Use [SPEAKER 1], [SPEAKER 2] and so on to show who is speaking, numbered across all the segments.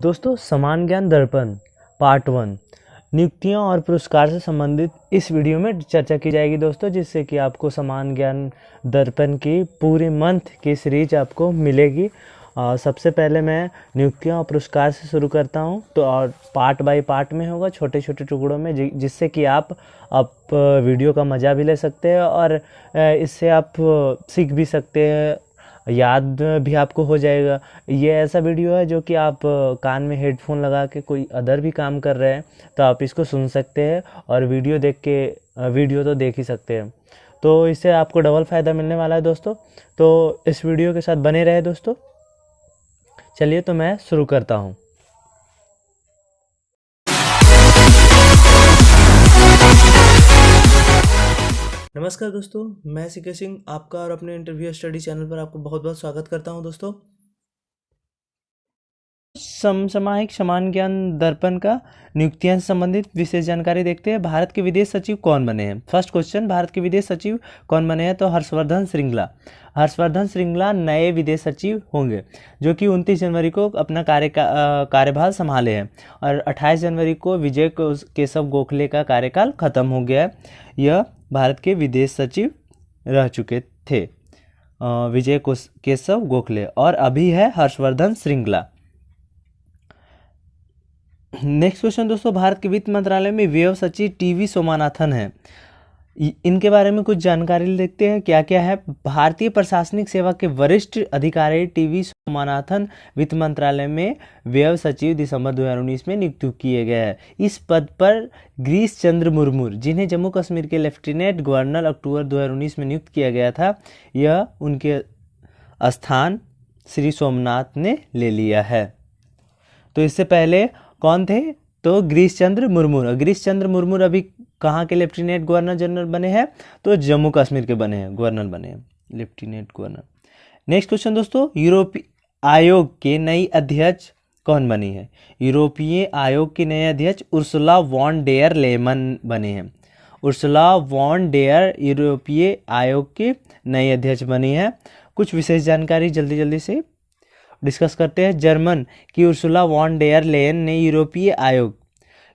[SPEAKER 1] दोस्तों समान ज्ञान दर्पण पार्ट 1 नियुक्तियां और पुरस्कार से संबंधित इस वीडियो में चर्चा की जाएगी दोस्तों, जिससे कि आपको समान ज्ञान दर्पण की पूरे मंथ की सीरीज आपको मिलेगी। सबसे पहले मैं नियुक्तियां और पुरस्कार से शुरू करता हूं, तो और पार्ट बाय पार्ट में होगा, छोटे छोटे टुकड़ों में, जिससे कि आप वीडियो का मज़ा भी ले सकते हैं और इससे आप सीख भी सकते हैं, याद भी आपको हो जाएगा। ये ऐसा वीडियो है जो कि आप कान में हेडफोन लगा के कोई अदर भी काम कर रहे हैं तो आप इसको सुन सकते हैं, और वीडियो तो देख ही सकते हैं। तो इससे आपको डबल फ़ायदा मिलने वाला है दोस्तों। तो इस वीडियो के साथ बने रहे दोस्तों। चलिए तो मैं शुरू करता हूँ। नमस्कार दोस्तों, मैं सीके सिंह आपका और अपने इंटरव्यू स्टडी चैनल पर आपको बहुत बहुत स्वागत करता हूं दोस्तों। समसामयिक समान ज्ञान दर्पण का नियुक्तियां से संबंधित विशेष जानकारी देखते हैं। भारत के विदेश सचिव कौन बने हैं? फर्स्ट क्वेश्चन, भारत के विदेश सचिव कौन बने हैं? तो हर्षवर्धन श्रृंगला नए विदेश सचिव होंगे, जो कि 29 जनवरी को अपना कार्यभार संभाले हैं, और 28 जनवरी को विजय केशव गोखले का कार्यकाल खत्म हो गया है। यह भारत के विदेश सचिव रह चुके थे, विजय केशव गोखले, और अभी है हर्षवर्धन श्रृंगला। नेक्स्ट क्वेश्चन दोस्तों, भारत के वित्त मंत्रालय में व्यय सचिव टीवी सोमनाथन है। इनके बारे में कुछ जानकारी देखते हैं, क्या क्या है। भारतीय प्रशासनिक सेवा के वरिष्ठ अधिकारी टीवी सोमनाथन वित्त मंत्रालय में व्यय सचिव दिसंबर 2019 में नियुक्त किए गए हैं। इस पद पर गिरीश चंद्र मुर्मू, जिन्हें जम्मू कश्मीर के लेफ्टिनेंट गवर्नर अक्टूबर 2019 में नियुक्त किया गया था, यह उनके स्थान श्री सोमनाथ ने ले लिया है। तो इससे पहले कौन थे? तो गिरीश चंद्र मुर्मू अभी कहाँ के लेफ्टिनेंट गवर्नर जनरल बने हैं? तो जम्मू कश्मीर के बने हैं, गवर्नर बने हैं, लेफ्टिनेंट गवर्नर। नेक्स्ट क्वेश्चन दोस्तों, यूरोपीय आयोग के नई अध्यक्ष कौन बनी है? यूरोपीय आयोग के नए अध्यक्ष उर्सुला वॉन डेयर लेयन बने हैं। उर्सुला वॉन डेयर यूरोपीय आयोग के नए अध्यक्ष बनी है। कुछ विशेष जानकारी जल्दी से डिस्कस करते हैं। जर्मन की उर्सुला वॉन डेयर लेयन ने यूरोपीय आयोग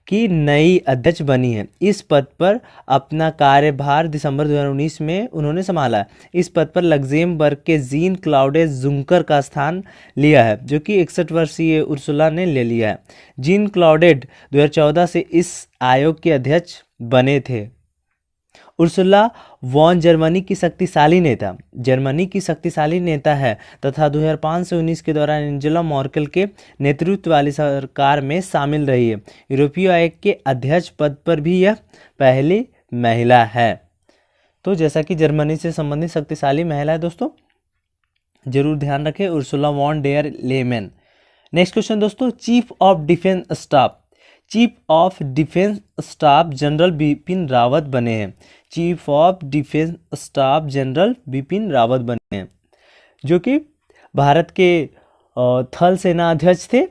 [SPEAKER 1] की नई अध्यक्ष बनी है। इस पद पर अपना कार्यभार दिसंबर 2019 में उन्होंने संभाला। इस पद पर लग्जेमबर्ग के जीन क्लाउडे जुंकर का स्थान लिया है, जो कि 61 वर्षीय उर्सुला ने ले लिया है। जीन क्लाउडे 2014 से इस आयोग के अध्यक्ष बने थे। उर्सुला वॉन जर्मनी की शक्तिशाली नेता है तथा 2005 से 19 के दौरान एंजेला मर्केल के नेतृत्व वाली सरकार में शामिल रही है। यूरोपीय आयोग के अध्यक्ष पद पर भी यह पहली महिला है। तो जैसा कि जर्मनी से संबंधित शक्तिशाली महिला है दोस्तों, जरूर ध्यान रखें, Ursula von der Leyen. Next question दोस्तों, chief of defence staff general Bipin Rawat बने हैं। Chief of defence staff general Bipin Rawat बने हैं, जो कि भारत के थल सेना अध्यक्ष थे।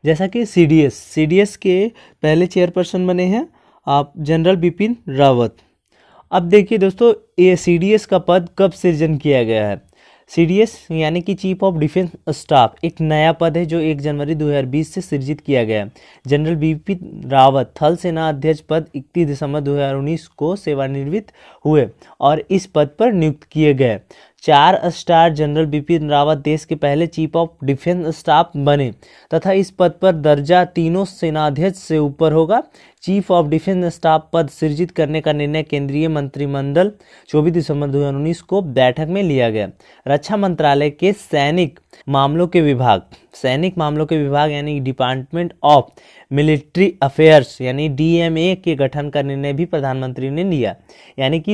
[SPEAKER 1] जैसा कि सीडीएस के पहले चेयरपर्सन बने हैं आप जनरल बिपिन रावत। अब देखिए दोस्तों, ये सीडीएस का पद कब सृजन किया गया है? सीडीएस यानी कि चीफ ऑफ डिफेंस स्टाफ एक नया पद है जो 1 जनवरी 2020 से सृजित किया गया है। जनरल बिपिन रावत थल सेना अध्यक्ष पद 31 दिसंबर 2019 को सेवानिवृत्त हुए और इस पद पर नियुक्त किए गए। 4 स्टार जनरल बिपिन रावत देश के पहले चीफ ऑफ डिफेंस स्टाफ बने तथा इस पद पर दर्जा तीनों सेनाध्यक्ष से ऊपर होगा। चीफ ऑफ डिफेंस स्टाफ पद सृजित करने का निर्णय केंद्रीय मंत्रिमंडल 24 दिसंबर 2019 को बैठक में लिया गया। रक्षा मंत्रालय के सैनिक मामलों के विभाग यानी डिपार्टमेंट ऑफ मिलिट्री अफेयर्स यानी डीएमए के गठन का निर्णय भी प्रधानमंत्री ने लिया। यानी कि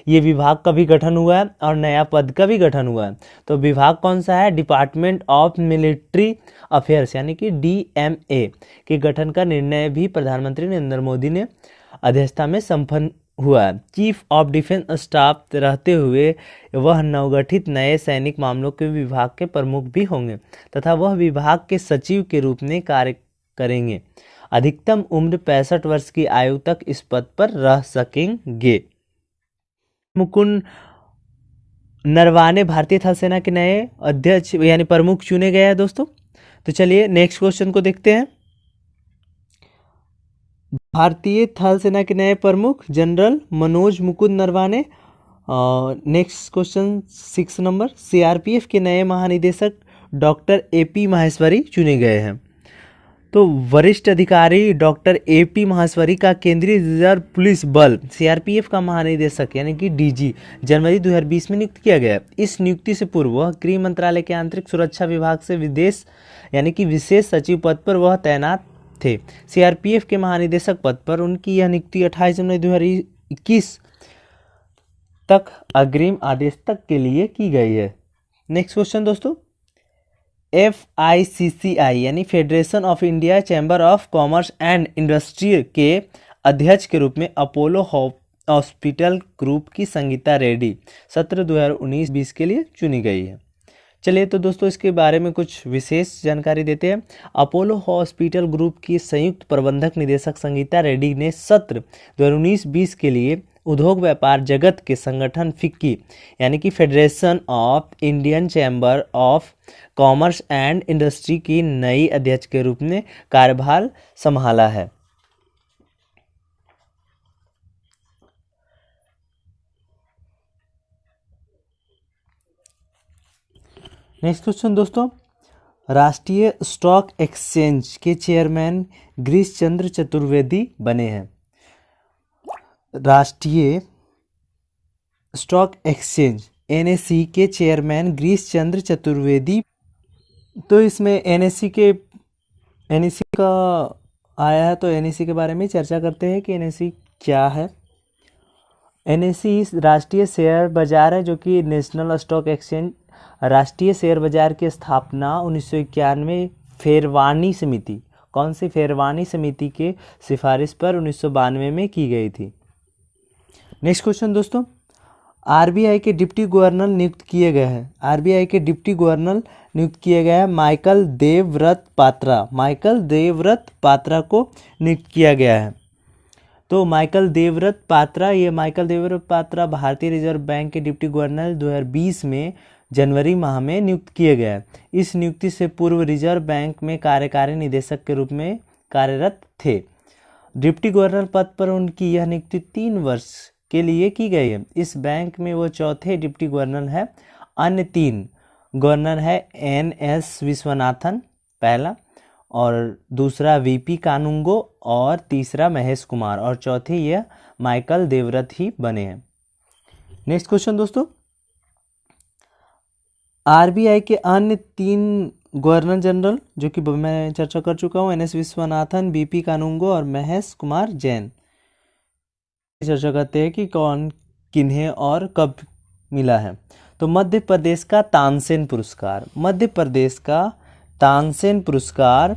[SPEAKER 1] ये विभाग का भी गठन हुआ है और नया पद का भी गठन हुआ है। तो विभाग कौन सा है? डिपार्टमेंट ऑफ मिलिट्री अफेयर्स यानी कि डीएमए के गठन का निर्णय भी प्रधानमंत्री नरेंद्र मोदी ने अध्यक्षता में संपन्न हुआ है। चीफ ऑफ डिफेंस स्टाफ रहते हुए वह नवगठित नए सैनिक मामलों के विभाग के प्रमुख भी होंगे तथा वह विभाग के सचिव के रूप में कार्य करेंगे। अधिकतम उम्र 65 वर्ष की आयु तक इस पद पर रह सकेंगे। मुकुंद नरवाने भारतीय थल सेना के नए अध्यक्ष यानी प्रमुख चुने गए हैं दोस्तों। तो चलिए नेक्स्ट क्वेश्चन को देखते हैं। भारतीय थल सेना के नए प्रमुख general Manoj Mukund Naravane. Next question 6 number, CRPF के नए महानिदेशक डॉक्टर एपी माहेश्वरी चुने गए हैं। तो वरिष्ठ अधिकारी डॉक्टर एपी माहेश्वरी का केंद्रीय रिजर्व पुलिस बल सीआरपीएफ का महानिदेशक यानी कि डीजी जनवरी 2020 में नियुक्त किया गया। इस नियुक्ति से पूर्व वह गृह मंत्रालय के आंतरिक सुरक्षा विभाग से विदेश यानी कि विशेष सचिव पद पर वह तैनात थे। सीआरपीएफ के महानिदेशक पद पर उनकी यह नियुक्ति 28 जनवरी 2021 तक अग्रिम आदेश तक के लिए की गई है। नेक्स्ट क्वेश्चन दोस्तों, FICCI यानी federation of India chamber of commerce and industry के अध्यक्ष के रूप में अपोलो हॉस्पिटल ग्रुप की संगीता रेड्डी सत्र 2019-20 के लिए चुनी गई है। चलिए तो दोस्तों इसके बारे में कुछ विशेष जानकारी देते हैं। अपोलो हॉस्पिटल ग्रुप की संयुक्त प्रबंधक निदेशक संगीता रेड्डी ने सत्र 2019-20 के लिए उद्योग व्यापार जगत के संगठन फिक्की यानी कि federation of Indian chamber of commerce and industry की नई अध्यक्ष के रूप में कार्यभार संभाला है। नेक्स्ट क्वेश्चन दोस्तों, राष्ट्रीय स्टॉक एक्सचेंज के चेयरमैन गिरीश चंद्र चतुर्वेदी बने हैं। राष्ट्रीय स्टॉक एक्सचेंज NSE के चेयरमैन गिरीश चंद्र चतुर्वेदी। तो इसमें NSE का आया है, तो NSE के बारे में चर्चा करते हैं कि NSE क्या है। NSE राष्ट्रीय शेयर बाजार है जो कि नेशनल स्टॉक एक्सचेंज। राष्ट्रीय शेयर बाजार की स्थापना 1991 फेरवानी समिति, कौन सी फेरवानी समिति के सिफारिश पर 1992 में की गई थी। नेक्स्ट क्वेश्चन दोस्तों, RBI के डिप्टी गवर्नर नियुक्त किए गए हैं। RBI के डिप्टी गवर्नर नियुक्त किए गए हैं माइकल देवव्रत पात्रा। माइकल देवव्रत पात्रा को नियुक्त किया गया है। तो माइकल देवव्रत पात्रा भारतीय रिजर्व बैंक के डिप्टी गवर्नर 2020 में जनवरी माह में नियुक्त किए गए हैं। इस नियुक्ति से पूर्व रिजर्व बैंक में कार्यकारी निदेशक के रूप में कार्यरत थे। डिप्टी गवर्नर पद पर उनकी यह नियुक्ति 3 वर्ष के लिए की गई है। इस बैंक में वो चौथे डिप्टी गवर्नर है। अन्य 3 गवर्नर है NS विश्वनाथन पहला, और दूसरा VP कानूंगो, और तीसरा महेश कुमार, और चौथे यह माइकल देवव्रत ही बने हैं। नेक्स्ट क्वेश्चन दोस्तों, RBI के अन्य 3 गवर्नर जनरल जो कि मैं चर्चा कर चुका हूँ, NS विश्वनाथन, VP कानूंगो और महेश कुमार जैन। चर्चा करते हैं कि कौन किन्हें और कब मिला है। तो मध्य प्रदेश का तानसेन पुरस्कार, मध्य प्रदेश का तानसेन पुरस्कार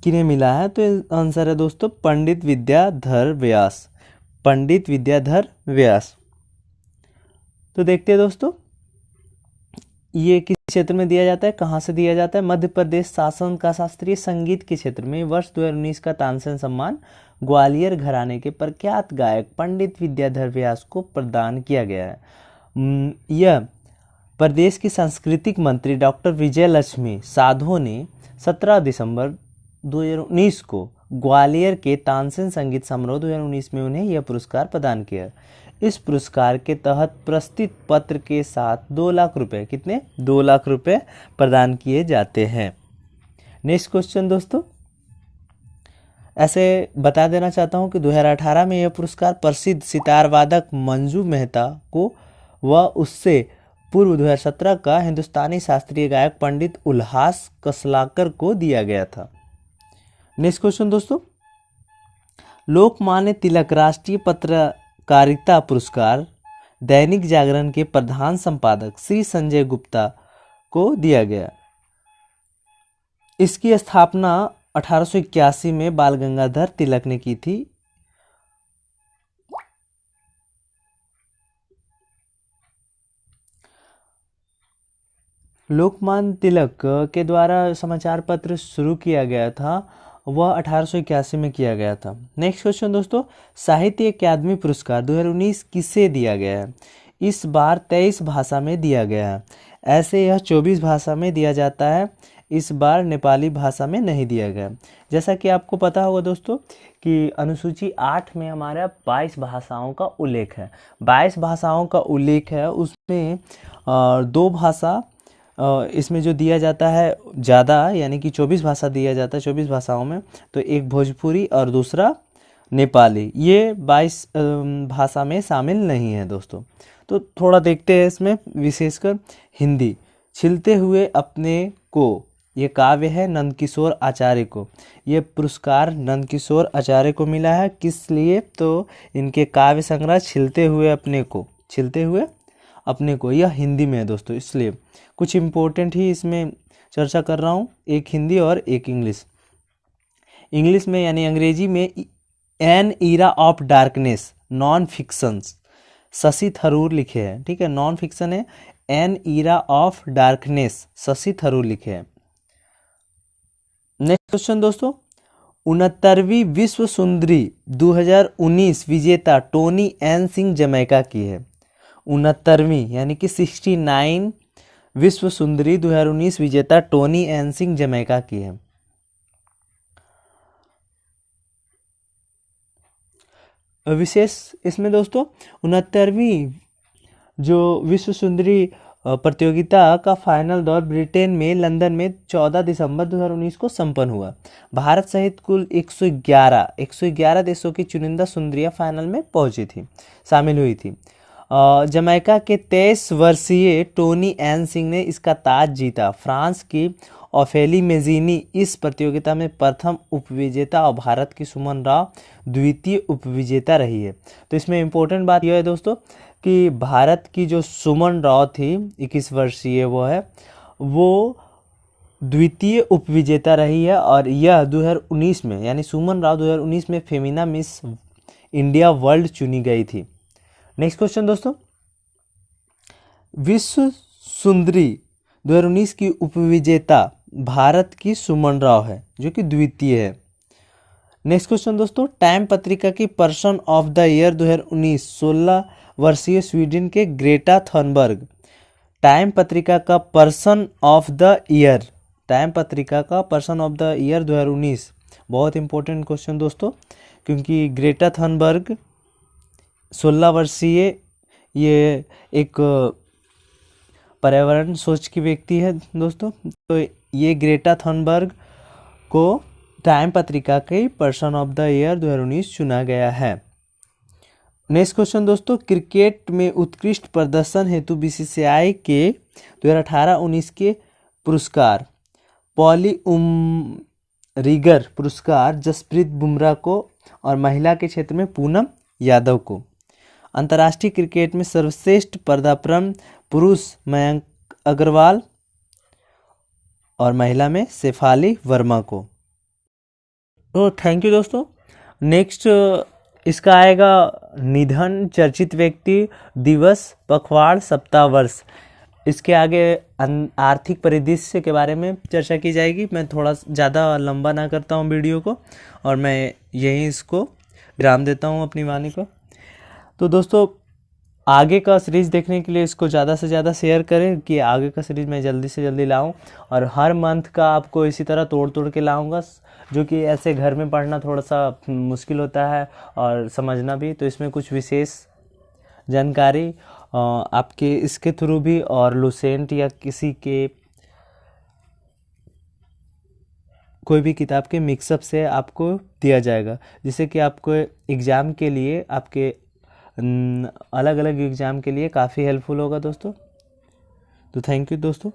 [SPEAKER 1] किन्हें मिला है। तो आंसर है दोस्तों पंडित विद्याधर व्यास, पंडित विद्याधर व्यास। तो देखते हैं दोस्तों ये किस क्षेत्र में दिया जाता है, कहाँ से दिया जाता है। मध्य प्रदेश शासन का शास्त्रीय संगीत के क्षेत्र में वर्ष 2019 का तानसेन सम्मान ग्वालियर घराने के प्रख्यात गायक पंडित विद्याधर व्यास को प्रदान किया गया है। यह प्रदेश की सांस्कृतिक मंत्री डॉक्टर विजय लक्ष्मी साधो ने 17 दिसंबर 2019 को ग्वालियर के तानसेन संगीत समारोह 2019 में उन्हें यह पुरस्कार प्रदान किया। इस पुरस्कार के तहत प्रस्तुत पत्र के साथ 2 लाख रुपए, कितने 2 लाख रुपए प्रदान किए जाते हैं। नेक्स्ट क्वेश्चन दोस्तों, ऐसे बता देना चाहता हूं कि 2018 में यह पुरस्कार प्रसिद्ध सितार वादक मंजू मेहता को व उससे पूर्व 2017 का हिंदुस्तानी शास्त्रीय गायक पंडित उल्हास कसलाकर को दिया गया था। नेक्स्ट क्वेश्चन दोस्तों, लोकमान्य तिलक राष्ट्रीय पत्रकारिता पुरस्कार दैनिक जागरण के प्रधान संपादक श्री संजय गुप्ता को दिया गया। इसकी स्थापना 1881 में बाल गंगाधर तिलक ने की थी। लोकमान्य तिलक के द्वारा समाचार पत्र शुरू किया गया था वह 1881 में किया गया था। नेक्स्ट क्वेश्चन दोस्तों, साहित्य अकादमी पुरस्कार 2019 किसे दिया गया है? इस बार 23 भाषा में दिया गया है। ऐसे यह 24 भाषा में दिया जाता है, इस बार नेपाली भाषा में नहीं दिया गया। जैसा कि आपको पता होगा दोस्तों कि अनुसूची 8 में हमारा 22 भाषाओं का उल्लेख है। 22 भाषाओं का उल्लेख है, उसमें 2 भाषा इसमें जो दिया जाता है ज़्यादा, यानी कि 24 भाषा दिया जाता है 24 भाषाओं में, तो एक भोजपुरी और दूसरा नेपाली। ये 22 भाषा में शामिल नहीं है दोस्तों। तो थोड़ा देखते हैं इसमें, विशेषकर हिंदी। छिलते हुए अपने को, ये काव्य है नंदकिशोर आचार्य को। ये पुरस्कार नंदकिशोर आचार्य को मिला है, किस लिए? तो इनके काव्य संग्रह छिलते हुए अपने को, छिलते हुए अपने को, यह हिंदी में है दोस्तों, इसलिए कुछ इम्पोर्टेंट ही इसमें चर्चा कर रहा हूँ, एक हिंदी और एक इंग्लिश। इंग्लिश में यानी अंग्रेजी में an era of darkness, non fictions, Shashi Tharoor लिखे हैं। ठीक है, नॉन फिक्शन है an era of darkness, Shashi Tharoor लिखे हैं। नेक्स्ट क्वेश्चन दोस्तों, 69वीं विश्व सुंदरी 2019 विजेता टोनी एन सिंह जमैका की है। 69वीं यानी कि 69 विश्व सुंदरी 2019 विजेता टोनी एन सिंह जमैका की है। विशेष इसमें दोस्तों 69वीं जो विश्व सुंदरी प्रतियोगिता का फाइनल दौर ब्रिटेन में लंदन में 14 दिसंबर 2019 को संपन्न हुआ। भारत सहित कुल 111 देशों की चुनिंदा सुंदरियां फाइनल में पहुंची थी, शामिल हुई थी। जमैका के 23 वर्षीय टोनी एन सिंह ने इसका ताज जीता। फ्रांस की ओफेली मेजिनी इस प्रतियोगिता में प्रथम उपविजेता और भारत की सुमन राव द्वितीय उपविजेता रही है। तो इसमें इम्पोर्टेंट बात यह है दोस्तों कि भारत की जो सुमन राव थी 21 वर्षीय वो द्वितीय उपविजेता रही है, और यह 2019 में यानी सुमन राव 2019 में फेमिना मिस इंडिया वर्ल्ड चुनी गई थी। नेक्स्ट क्वेश्चन दोस्तों, विश्व सुंदरी 2019 की उपविजेता भारत की सुमन राव है, जो कि द्वितीय है। नेक्स्ट क्वेश्चन दोस्तों, टाइम पत्रिका की पर्सन ऑफ द ईयर 2019 16 वर्षीय स्वीडन के ग्रेटा थनबर्ग। टाइम पत्रिका का person of the year, time पत्रिका का पर्सन ऑफ द ईयर 2019, बहुत इंपॉर्टेंट क्वेश्चन दोस्तों, क्योंकि ग्रेटा थनबर्ग 16 वर्षीय ये एक पर्यावरण सोच की व्यक्ति है दोस्तों। तो ये ग्रेटा थनबर्ग को टाइम पत्रिका के पर्सन ऑफ द ईयर 2019 चुना गया है। नेक्स्ट क्वेश्चन दोस्तों, क्रिकेट में उत्कृष्ट प्रदर्शन हेतु बीसीसीआई के 2018-19 के पुरस्कार पॉली रिगर पुरस्कार जसप्रीत बुमराह को और महिला के क्षेत्र में पूनम यादव को। अंतर्राष्ट्रीय क्रिकेट में सर्वश्रेष्ठ पदार्पण पुरुष मयंक अग्रवाल और महिला में शेफाली वर्मा को। तो थैंक यू दोस्तों। नेक्स्ट इसका आएगा निधन चर्चित व्यक्ति दिवस पखवाड़ सप्ताह वर्ष। इसके आगे आर्थिक परिदृश्य के बारे में चर्चा की जाएगी। मैं थोड़ा ज़्यादा लंबा ना करता हूँ वीडियो को, और मैं यहीं इसको विराम देता हूँ अपनी वाणी को। तो दोस्तों आगे का सीरीज़ देखने के लिए इसको ज़्यादा से ज़्यादा शेयर करें कि आगे का सीरीज़ मैं जल्दी से जल्दी लाऊं, और हर मंथ का आपको इसी तरह तोड़ तोड़ के लाऊंगा, जो कि ऐसे घर में पढ़ना थोड़ा सा मुश्किल होता है और समझना भी। तो इसमें कुछ विशेष जानकारी आपके इसके थ्रू भी और लुसेंट या किसी के कोई भी किताब के मिक्सअप से आपको दिया जाएगा, जिससे कि आपको एग्ज़ाम के लिए आपके अलग अलग एग्ज़ाम के लिए काफ़ी हेल्पफुल होगा दोस्तों। तो थैंक यू दोस्तों।